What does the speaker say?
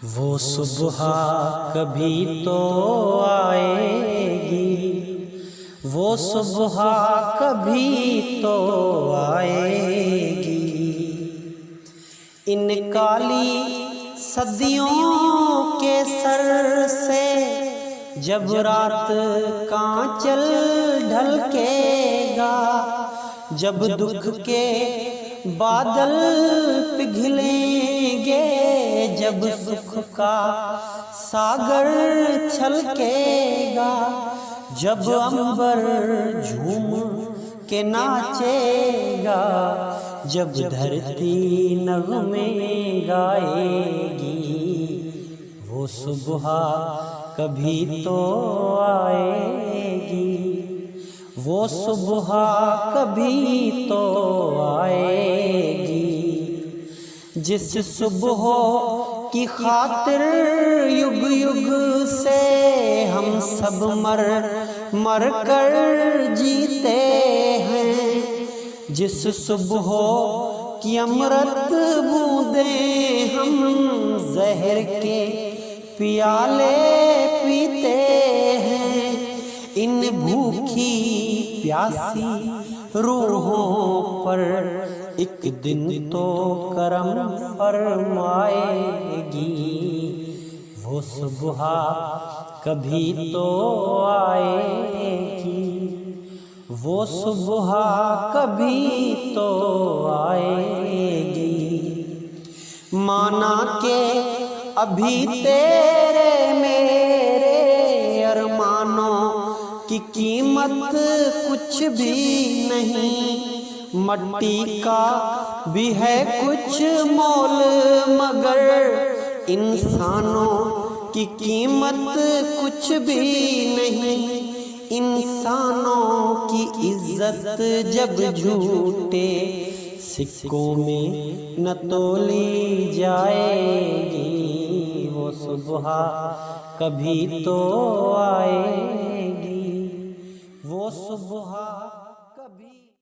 वो सुबह कभी तो आएगी, वो सुबह कभी तो आएगी। इन काली सदियों के सर से जब रात कांचल ढलकेगा, जब दुख के बादल पिघलेंगे, जब सुख का सागर छलकेगा, जब अंबर झूम के नाचेगा, जब धरती नगमे गाएगी, वो सुबह कभी तो आएगी, वो सुबह कभी तो आएगी। जिस सुबह की खातिर युग युग से हम सब मर मर कर जीते हैं, जिस सुबह की अमृत बूंदें हम जहर के पियाले पीते हैं, इन भूखी प्यासी रूहों पर एक दिन तो करम फरमाएगी, वो सुबह कभी तो आएगी, वो सुबह कभी तो आएगी। माना के अभी तेरे मेरे अरमानों की कीमत कुछ भी नहीं, मट्टी का भी है कुछ मोल, मगर इंसानों की कीमत कुछ भी नहीं। इंसानों की इज्जत जब झूठे सिक्कों में न तोली जाएगी, वो सुबह कभी तो आएगी, वो सुबह